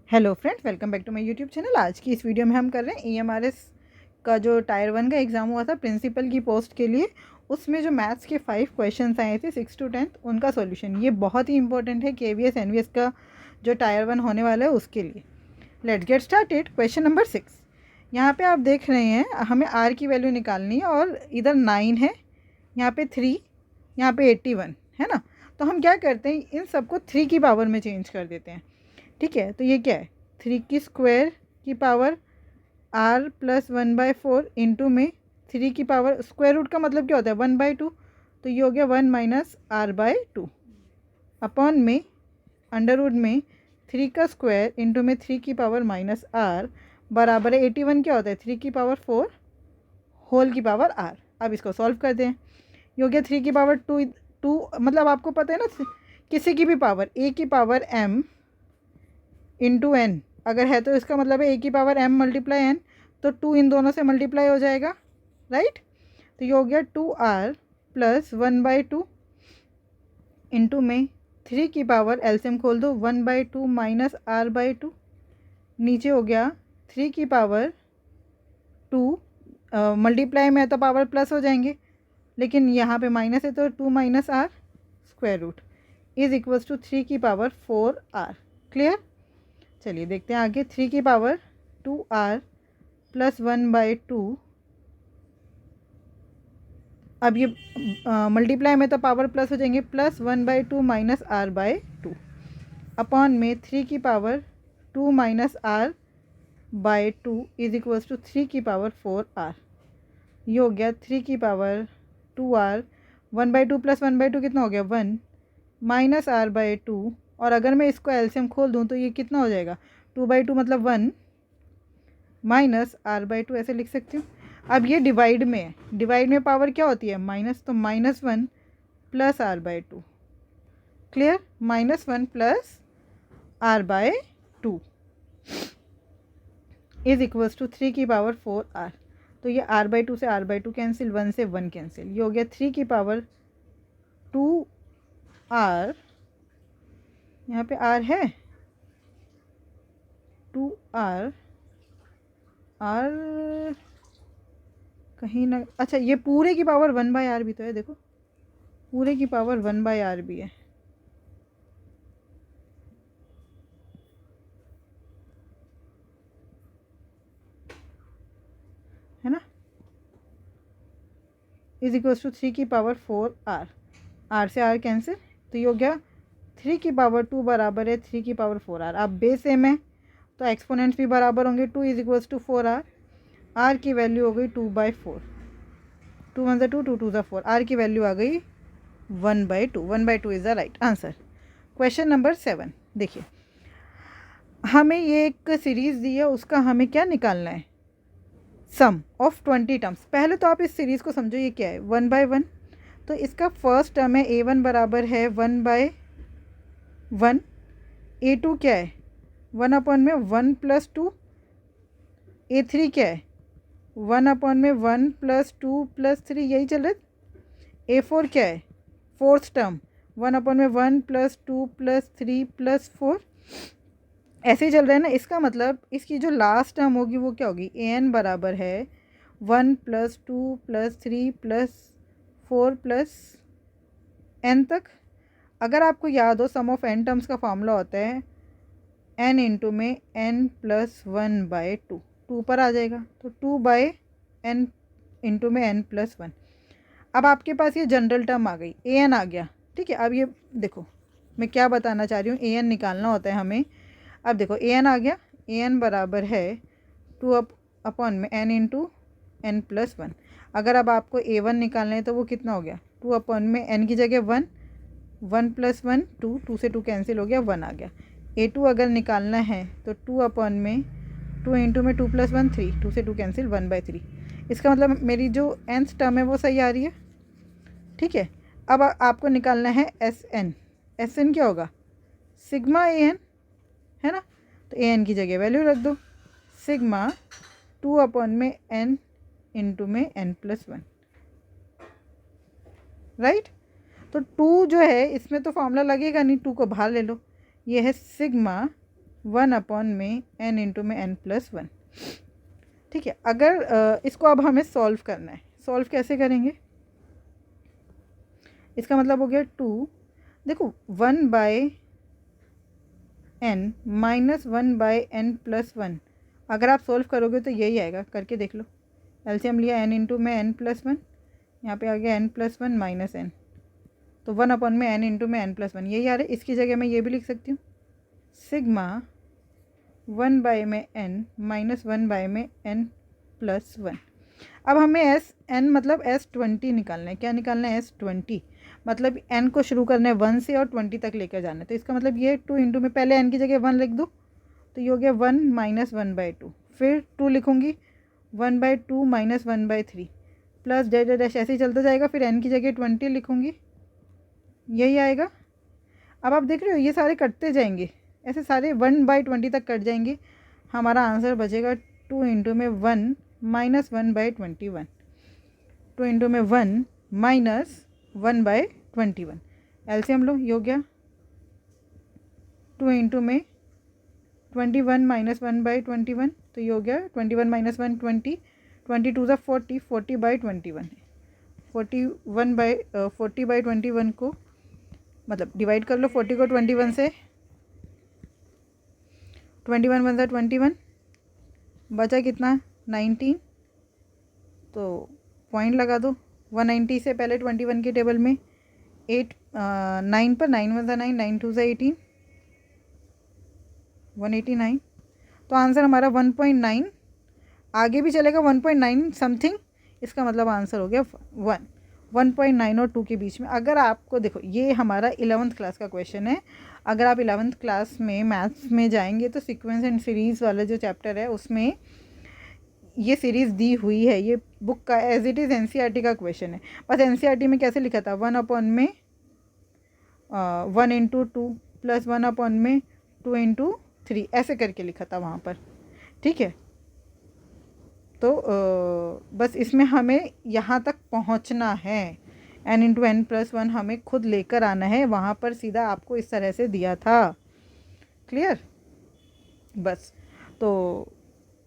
Hello friends, welcome back to my YouTube channel. आज की इस वीडियो में हम कर रहे हैं EMRS का जो टायर 1 का एग्ज़ाम हुआ था प्रिंसिपल की पोस्ट के लिए। उसमें जो मैथ्स के 5 क्वेश्चंस आए थे 6 to 10 उनका सॉल्यूशन। ये बहुत ही इंपॉर्टेंट है KVS NVS का जो टायर 1 होने वाला है उसके लिए। Let's get started. Question number 6। यहाँ पे आप देख रहे हैं हमें R की वैल्यू निकालनी है और इधर 9 है, यहाँ पे 3, यहाँ पे 81 है ना। तो हम क्या करते हैं, इन सबको 3 की पावर में चेंज कर देते हैं। ठीक है, तो ये क्या है, 3 की स्क्वायर की पावर R प्लस 1/4 इंटू में 3 की पावर स्क्वायर रूट का मतलब क्या होता है 1/2। तो ये हो गया 1 माइनस R/2 अपॉन में अंडर रूट में 3 का स्क्वायर इंटू में 3 की पावर माइनस R बराबर है 81 क्या होता है 3 की पावर 4 होल की पावर R। अब इसको सॉल्व कर दें। ये हो गया 3 की पावर 2 मतलब आपको पता है ना, किसी की भी पावर A की पावर M इंटू एन अगर है तो इसका मतलब है A की पावर M मल्टीप्लाई एन, तो 2 इन दोनों से मल्टीप्लाई हो जाएगा, राइट। तो ये हो गया 2R प्लस 1/2 इंटू में 3 की पावर एलसीएम खोल दो 1/2 माइनस R/2, नीचे हो गया 3 की पावर 2 मल्टीप्लाई में है तो पावर प्लस हो जाएंगे, लेकिन यहाँ पे माइनस है तो 2 minus R square root is equals to 3 की पावर 4R। क्लियर। चलिए देखते हैं आगे। 3 की पावर 2R प्लस 1/2, अब ये मल्टीप्लाई में तो पावर प्लस हो जाएंगे, प्लस 1/2 माइनस R/2 अपॉन में 3 की power 2 minus R/2 is equals to 3 की पावर 4R। ये हो गया 3 की पावर 2R, 1/2 प्लस 1/2 कितना हो गया 1 माइनस R/2, और अगर मैं इसको एलसीएम खोल दूँ तो ये कितना हो जाएगा 2/2 मतलब 1 माइनस R/2, ऐसे लिख सकती हूँ। अब ये डिवाइड में है, डिवाइड में पावर क्या होती है माइनस, तो -1 plus R/2। Clear. -1 plus R/2 is equals to 3 की पावर 4R। तो ये R/2 से R/2 कैंसिल, 1 से 1 कैंसिल, ये हो गया 3 की पावर 2R, यहाँ पे R है 2R, R कहीं ना, अच्छा ये पूरे की पावर 1/R भी तो है, देखो पूरे की पावर 1/R भी है ना, इज इक्वल्स टू 3 की पावर 4R, R से R कैंसिल, तो ये हो गया 3 की पावर 2 बराबर है 3 की पावर 4R। अब बेस सेम है तो एक्सपोनेंट्स भी बराबर होंगे, 2 is equals to 4R, R की वैल्यू हो गई 2/4, 2 1 2 2 2 4, R की वैल्यू आ गई 1/2, 1/2 is the right answer. Question number 7 देखिए, हमें ये एक सीरीज़ दी है, उसका हमें क्या निकालना है, सम ऑफ 20 टर्म्स। पहले तो आप इस सीरीज़ को समझो, ये क्या है 1/1, तो इसका फर्स्ट टर्म है A1 बराबर है 1/1, A2 क्या है 1 अपॉन में 1 प्लस 2, A3 क्या है 1 अपॉन में 1 प्लस 2 प्लस 3, यही चल रहा है। A4 क्या है फोर्थ टर्म 1 अपॉन में 1 प्लस 2 प्लस 3 प्लस 4, ऐसे ही चल रहा है ना। इसका मतलब इसकी जो लास्ट टर्म होगी वो क्या होगी, an बराबर है 1 plus 2 plus 3 plus 4 plus n तक। अगर आपको याद हो सम ऑफ n टर्म्स का फॉर्मूला होता है n इंटू में n प्लस 1/2, 2 पर आ जाएगा तो 2/n इंटू में n प्लस 1। अब आपके पास ये जनरल टर्म आ गई, an आ गया, ठीक है। अब ये देखो मैं क्या बताना चाह रही हूँ, an निकालना होता है हमें। अब देखो an आ गया, an बराबर है 2 अपॉन में n इंटू n प्लस 1। अगर अब आपको a1 निकालना है तो वो कितना हो गया 2 अपॉन में n की जगह 1, 1 प्लस 1 2, 2 से 2 कैंसिल हो गया, 1 आ गया। a2 अगर निकालना है तो 2 अपॉन में 2 इंटू में 2 प्लस 1 3, 2 से 2 कैंसिल 1/3। इसका मतलब मेरी जो nth टर्म है वो सही आ रही है, ठीक है। अब आपको निकालना है SN क्या होगा सिग्मा an, है ना। तो an की जगह वैल्यू रख दो, सिग्मा 2 अपॉन में n इंटू में n प्लस 1, राइट। तो 2 जो है इसमें तो फॉर्मूला लगेगा नहीं, 2 को बाहर ले लो, ये है सिग्मा 1 अपॉन में n इंटू में n+1। ठीक है, अगर इसको अब हमें सॉल्व करना है, सॉल्व कैसे करेंगे? इसका मतलब हो गया 2, देखो 1/n माइनस 1/n+1, अगर आप सॉल्व करोगे तो यही आएगा, करके देख लो। एलसीएम लिया n इंटू में n+1, यहाँ पे आ गया n+1 माइनस n, तो 1 अपॉन में n इंटू में n+1 यही आ रहा है। इसकी जगह मैं ये भी लिख सकती हूँ, सिग्मा 1 में n माइनस 1 में n+1। अब हमें n मतलब S20 निकालना है। क्या निकालना है? S20, मतलब n को शुरू करना है 1 से और 20 तक लेकर जाना है। तो इसका मतलब ये 2 इंटू में पहले n की जगह 1 लिख दो, तो ये हो गया 1 माइनस 1/2, फिर 2 लिखूँगी 1/2 माइनस 1/3 प्लस डैश डैश ऐसे ही चलता जाएगा, फिर n की जगह 20 लिखूँगी, यही आएगा। अब आप देख रहे हो ये सारे कटते जाएंगे, ऐसे सारे 1/20 तक कट जाएंगे। हमारा आंसर बचेगा 2 इंटू में 1 माइनस 1/21, 2 इंटू में 1 माइनस 1/21। एलसीएम लो, ये हो गया 2 इंटू में 21 माइनस 1/21, तो ये हो गया 21 माइनस 1 20, 22 ज़ा 40, 40/21 है। 40/21 को मतलब डिवाइड कर लो 40 को 21 से, 21 1 ज़ा 21, बचा कितना 19, तो पॉइंट लगा दो। 190 से पहले 21 की टेबल में 9 पर 9 1 ज़ा 9, 9 2 ज़ा 18, 189, तो आंसर हमारा 1.9, आगे भी चलेगा 1.9 समथिंग, इसका मतलब आंसर हो गया 1.9 और 2 के बीच में। अगर आपको देखो ये हमारा 11th क्लास का क्वेश्चन है, अगर आप 11th क्लास में मैथ्स में जाएंगे तो सीक्वेंस एंड सीरीज़ वाला जो चैप्टर है उसमें ये सीरीज़ दी हुई है, ये बुक का एज इट इज़ एनसीईआरटी का क्वेश्चन है। बस एनसीईआरटी में कैसे लिखा था 1 अपॉन में 1 इंटू 2 प्लस 1 अपॉन में 2 इंटू 3 ऐसे करके लिखा था वहाँ पर। ठीक है, तो बस इसमें हमें यहाँ तक पहुँचना है, n इंटू n+1 हमें खुद लेकर आना है, वहाँ पर सीधा आपको इस तरह से दिया था। क्लियर? बस, तो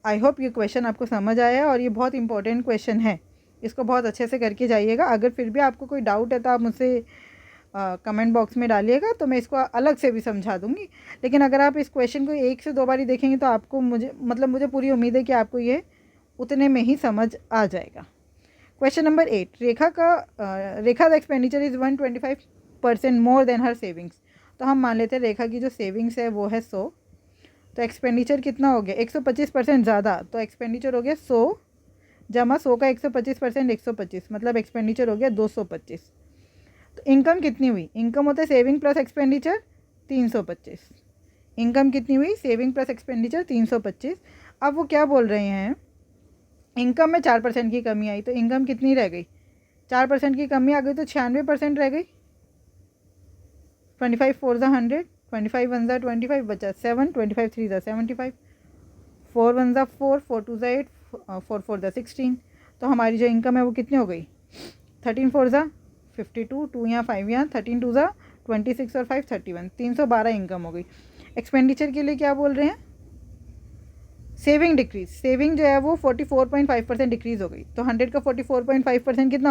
आई होप ये क्वेश्चन आपको समझ आया और ये बहुत इंपॉर्टेंट क्वेश्चन है, इसको बहुत अच्छे से करके जाइएगा। अगर फिर भी आपको कोई डाउट है तो आप मुझसे कमेंट बॉक्स में डालिएगा, तो मैं इसको अलग से भी समझा दूँगी। लेकिन अगर आप इस क्वेश्चन को 1 से 2 बार ही देखेंगे तो आपको मुझे पूरी उम्मीद है कि आपको ये उतने में ही समझ आ जाएगा। Question number 8, Rekha the expenditure is 125% more than her savings. तो हम मान लेते हैं रेखा की जो सेविंग्स है वो है 100, तो एक्सपेंडिचर कितना हो गया 125% ज़्यादा, तो एक्सपेंडिचर हो गया 100 जमा 100 का 125% 125, मतलब एक्सपेंडिचर हो गया 225। तो इनकम कितनी हुई? इनकम होता है सेविंग प्लस एक्सपेंडिचर 325। इनकम कितनी हुई? Saving plus expenditure 325। अब वो क्या बोल रहे हैं, इनकम में 4% की कमी आई, तो इनकम कितनी रह गई? 4% की कमी आ गई तो 96% रह गई। 25 4 ज़ा 100, 25 1 ज़ा 25, बचा 7, 25 3 ज़ा 75, 4 1 ज़ा 4, 4 2 ज़ा 8, 4 4 ज़ा 16। तो हमारी जो इनकम है वो कितनी हो गई? 13 4 ज़ा 52, 2 यहाँ 5 यहाँ, 13 2 ज़ा 26 और 5 31, 312 इनकम हो गई। एक्सपेंडिचर के लिए क्या बोल रहे हैं? सेविंग डिक्रीज, सेविंग जो है वो 44.5% डिक्रीज़ हो गई। तो 100 का 44.5% कितना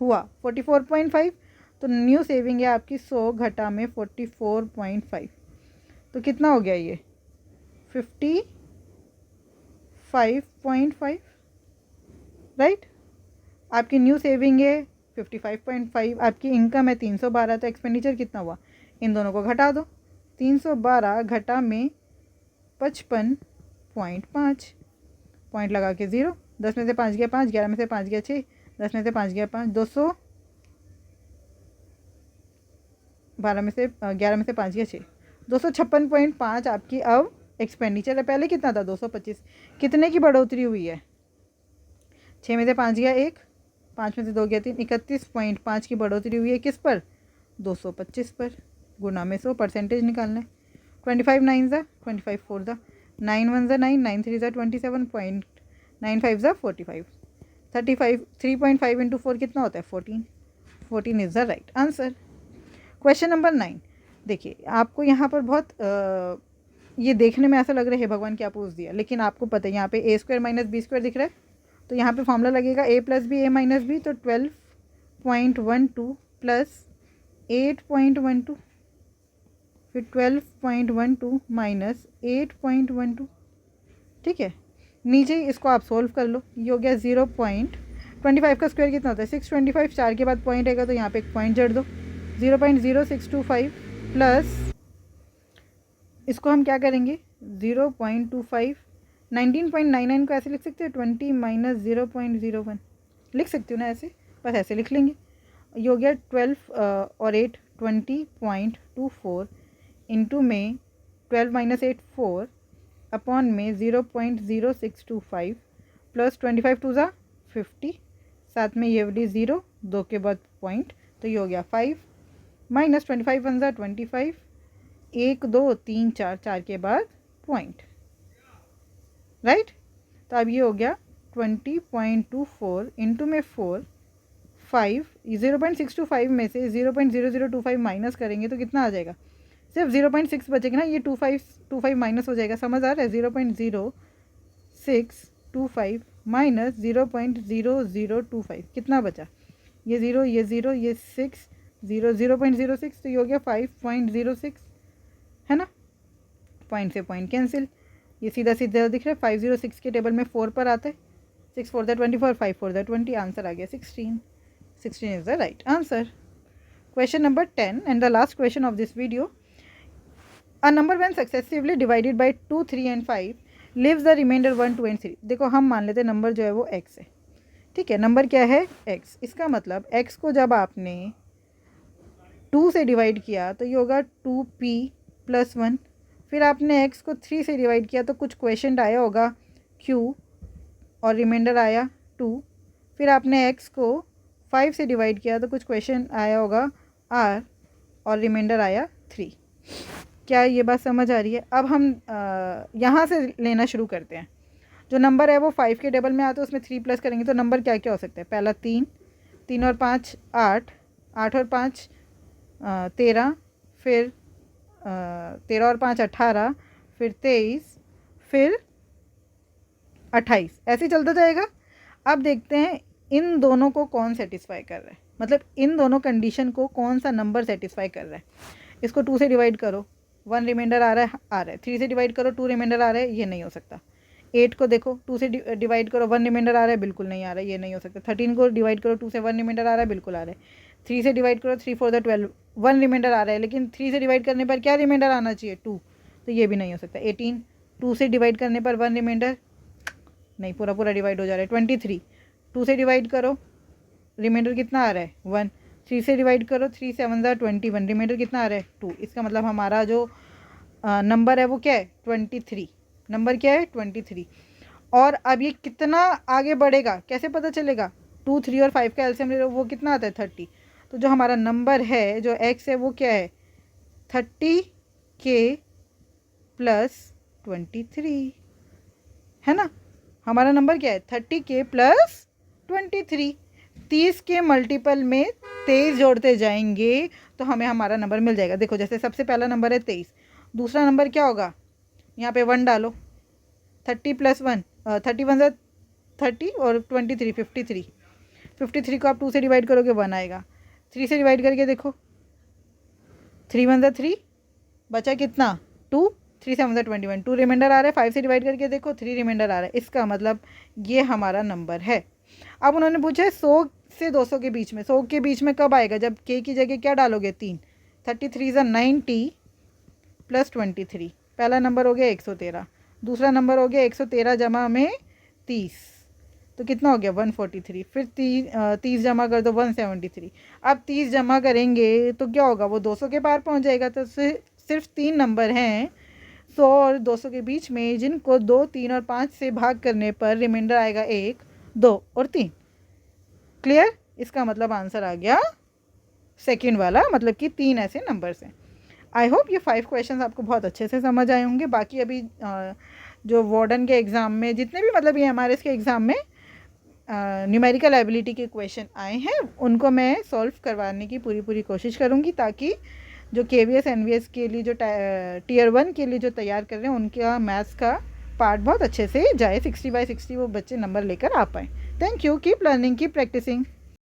हुआ? 44.5। तो न्यू सेविंग है आपकी 100 घटा में 44.5, तो कितना हो गया ये 55.5, राइट। आपकी न्यू सेविंग है 55.5, आपकी इनकम है 312, तो एक्सपेंडिचर कितना हुआ? इन दोनों को घटा दो, 312 घटा में 55.5, पॉइंट लगा के 0, 10 में से 5 गया 5, 11 में से 5 गया 6, 10 में से 5 गया 5, 200, 12 में से 11 में से 5 गया 6, 256.5 आपकी अब एक्सपेंडिचर है। पहले कितना था? 225। कितने की बढ़ोतरी हुई है? 6 में से 5 गया 1, 5 में से 2 गया 3, 31.5 की बढ़ोतरी हुई है। किस पर? 225 पर। गुना में 100, परसेंटेज निकालना है। 25 9 ज़ा 25 4 ज़ा 9 1 ज़ा 9, 9 3 ज़ा 27, 9 5 ज़ा 45, 35, 3.5 इंटू 4 कितना होता है? 14। 14 is the right answer. Question number 9, देखिए आपको यहाँ पर बहुत ये देखने में ऐसा लग रहा है भगवान क्या पूछ दिया, लेकिन आपको पता है यहाँ पे ए स्क्वायर माइनस बी स्क्वायर दिख रहा है, तो यहाँ पे फॉर्मूला लगेगा ए प्लस बी ए माइनस बी, तो 12.12 प्लस 8.12, फिर 12.12 माइनस 8.12, ठीक है। नीचे इसको आप सोल्व कर लो, ये हो गया 0.25 का स्क्वायर कितना होता है 625, 4 के बाद पॉइंट आएगा तो यहाँ पे एक पॉइंट जोड़ दो, 0.0625 प्लस इसको हम क्या करेंगे 0.25, 19.99 को ऐसे लिख सकते हो 20 माइनस 0.01 लिख सकते हो ना, ऐसे बस ऐसे लिख लेंगे। ये हो गया 12 और 8 20.24 इंटू में 12 माइनस 8 4 अपॉन में 0.0625 प्लस 25 टू ज़ा 50, साथ में ये वाली 0 2 के बाद पॉइंट, तो ये हो गया 5 माइनस 25 वन ज़ा 25, 1 2 3 4, 4 के बाद पॉइंट, राइट। तो अब ये हो गया 20.24 इंटू में 4 5, 0.625 में से 0.0025 माइनस करेंगे तो कितना आ जाएगा, सिर्फ 0.6 बचेगा ना, ये 25 माइनस हो जाएगा, समझ आ रहा है। 0.0625 माइनस 0.0025 कितना बचा, ये 0 ये 0 ये 6 0 0.06, तो ये हो गया 5.06, है ना, पॉइंट से पॉइंट कैंसिल, ये सीधा सीधा दिख रहा है। 506 के टेबल में 4 पर आता है, 6 4 24, 5 4 20, आंसर आ गया 16 is the right answer. Question number 10 and the last question of this video, a number when successively divided by 2 3 and 5 leaves the remainder 1 2 and 3। देखो हम मान लेते हैं नंबर जो है वो x है, ठीक है, नंबर क्या है x, इसका मतलब x को जब आपने 2 से डिवाइड किया तो ये होगा 2p प्लस 1, फिर आपने x को 3 से डिवाइड किया तो कुछ क्वेश्चन आया होगा q और रिमाइंडर आया 2, फिर आपने x को 5 से डिवाइड किया तो कुछ क्वेश्चन आया होगा r और रिमाइंडर आया 3। क्या ये बात समझ आ रही है। अब हम यहाँ से लेना शुरू करते हैं। जो नंबर है वो 5 के टेबल में आता है, उसमें 3 प्लस करेंगे तो नंबर क्या क्या हो सकता है, पहला 3 3 और 5 8, 8 और 5 13, फिर 13 और 5 18, फिर 23, फिर 28, ऐसे ही चलता जाएगा। अब देखते हैं इन दोनों को कौन सेटिस्फाई कर रहा है, मतलब इन दोनों कंडीशन को कौन सा नंबर सेटिस्फाई कर रहा है। इसको 2 से डिवाइड करो 1 रिमाइंडर आ रहा है, 3 से डिवाइड करो 2 रिमाइंडर आ रहा है, ये नहीं हो सकता। 8 को देखो 2 से डिवाइड करो 1 रिमाइंडर आ रहा है, बिल्कुल नहीं आ रहा है, ये नहीं हो सकता। 13 को डिवाइड करो 2 से 1 रिमाइंडर आ रहा है, बिल्कुल आ रहा है। 3 से डिवाइड करो 3 4 12 1 रिमाइंडर आ रहा है, लेकिन 3 से डिवाइड करने पर क्या रिमाइंडर आना चाहिए 2, तो ये भी नहीं हो सकता। 18 2 से डिवाइड करने पर 1 रिमाइंडर नहीं, पूरा पूरा डिवाइड हो जा रहा है। 23 2 से डिवाइड करो रिमाइंडर कितना आ रहा है 1, 3 से डिवाइड करो 3 7 21 रिमाइंडर कितना आ रहा है 2। इसका मतलब हमारा जो नंबर है वो क्या है 23, नंबर क्या है 23। और अब ये कितना आगे बढ़ेगा कैसे पता चलेगा, 2 3 और 5 का एलसीएम ले लो, वो कितना आता है 30। तो जो हमारा नंबर है जो x है वो क्या है 30k प्लस 23, है ना। हमारा नंबर क्या है 30k प्लस 23। 30 के मल्टीपल में 23 जोड़ते जाएंगे तो हमें हमारा नंबर मिल जाएगा। देखो जैसे सबसे पहला नंबर है 23, दूसरा नंबर क्या होगा, यहाँ पे 1 डालो, 30 प्लस 1 31 30 और 23 53, 53 को आप 2 से डिवाइड करोगे 1 आएगा। 3 से डिवाइड करके देखो 3 1 3, बचा कितना 2, 3 7 21, 2 रिमाइंडर आ रहा है। 5 से डिवाइड करके देखो 3 रिमाइंडर आ रहा है, इसका मतलब ये हमारा नंबर है। अब उन्होंने पूछा है 100 से 200 के बीच में, 100 के बीच में कब आएगा, जब k की जगह क्या डालोगे 3, 33 = 90 प्लस 23, पहला नंबर हो गया 113, दूसरा नंबर हो गया 113 जमा में 30, तो कितना हो गया 143, फिर 30 जमा कर दो 173। अब 30 जमा करेंगे तो क्या होगा, वो 200 के पार पहुंच जाएगा। तो सिर्फ 3 नंबर हैं 100 और 200 के बीच में, जिनको 2 3 और 5 से भाग करने पर रिमाइंडर आएगा 1 2 और 3। क्लियर, इसका मतलब आंसर आ गया सेकंड वाला, मतलब कि 3 ऐसे नंबर्स हैं। आई होप ये 5 क्वेश्चंस आपको बहुत अच्छे से समझ आए होंगे। बाकी अभी जो वार्डन के एग्ज़ाम में जितने भी मतलब ये हमारे इसके एग्ज़ाम में न्यूमेरिकल एबिलिटी के क्वेश्चन आए हैं उनको मैं सॉल्व करवाने की पूरी कोशिश करूँगी, ताकि जो KVS NVS के लिए जो टीयर 1 के लिए जो तैयार कर रहे हैं उनका मैथ्स का पार्ट बहुत अच्छे से जाए, 60/60 वो बच्चे नंबर लेकर आ पाए। Thank you, keep learning, keep practising.